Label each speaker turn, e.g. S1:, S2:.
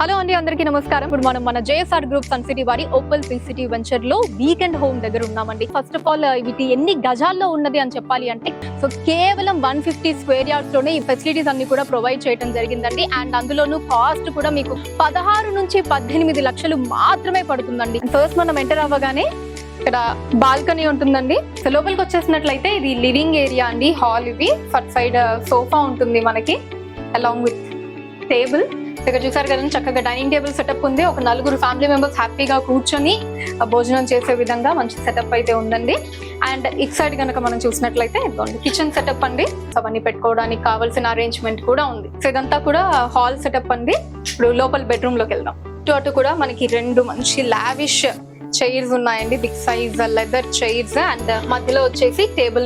S1: Hello అండి, అందరికీ నమస్కారం. ఇప్పుడు మనం మన జేఎస్ఆర్ గ్రూప్ సన్ సిటీ వారి ఓపల్ పీ సిటీ వెంచర్ లో వీకెండ్ హోమ్ దగ్గర ఉన్నామండి. ఫస్ట్ ఆఫ్ ఆల్ వీటి ఎన్ని గజాల్లో ఉన్నది అని చెప్పాలి అంటే, సో కేవలం 150 స్క్వేర్ యార్డ్స్ లోనే ఈ ఫెసిలిటీస్ అన్ని కూడా ప్రొవైడ్ చేయడం జరిగిందండి. అండ్ అందులోనూ కాస్ట్ కూడా మీకు 16 నుంచి 18 లక్షలు మాత్రమే పడుతుందండి. ఫస్ట్ మనం ఎంటర్ అవ్వగానే ఇక్కడ బాల్కనీ ఉంటుందండి. సో లోపలికి వచ్చేసినట్లయితే ఇది లివింగ్ ఏరియా అండి, హాల్. ఇది ఫస్ట్ సైడ్ సోఫా ఉంటుంది మనకి, అలాంగ్ విత్ టేబుల్. ఇక్కడ చూసారు కదా, చక్కగా డైనింగ్ టేబుల్ సెటప్ ఉంది. ఒక 4 ఫ్యామిలీ మెంబర్స్ హ్యాపీగా కూర్చొని భోజనం చేసే విధంగా మంచి సెటప్ అయితే ఉందండి. అండ్ ఇక్ సైడ్ కనుక మనం చూసినట్లయితే కిచెన్ సెటప్ అండి. సో అవన్నీ పెట్టుకోవడానికి కావాల్సిన అరేంజ్మెంట్ కూడా ఉంది. సో ఇదంతా కూడా హాల్ సెటప్ అండి. ఇప్పుడు లోపల బెడ్రూమ్ లోకి వెళ్దాం. అటు కూడా మనకి 2 మంచి లావిష్ చైర్స్ ఉన్నాయండి, big size leather chairs. And మధ్యలో వచ్చేసి టేబుల్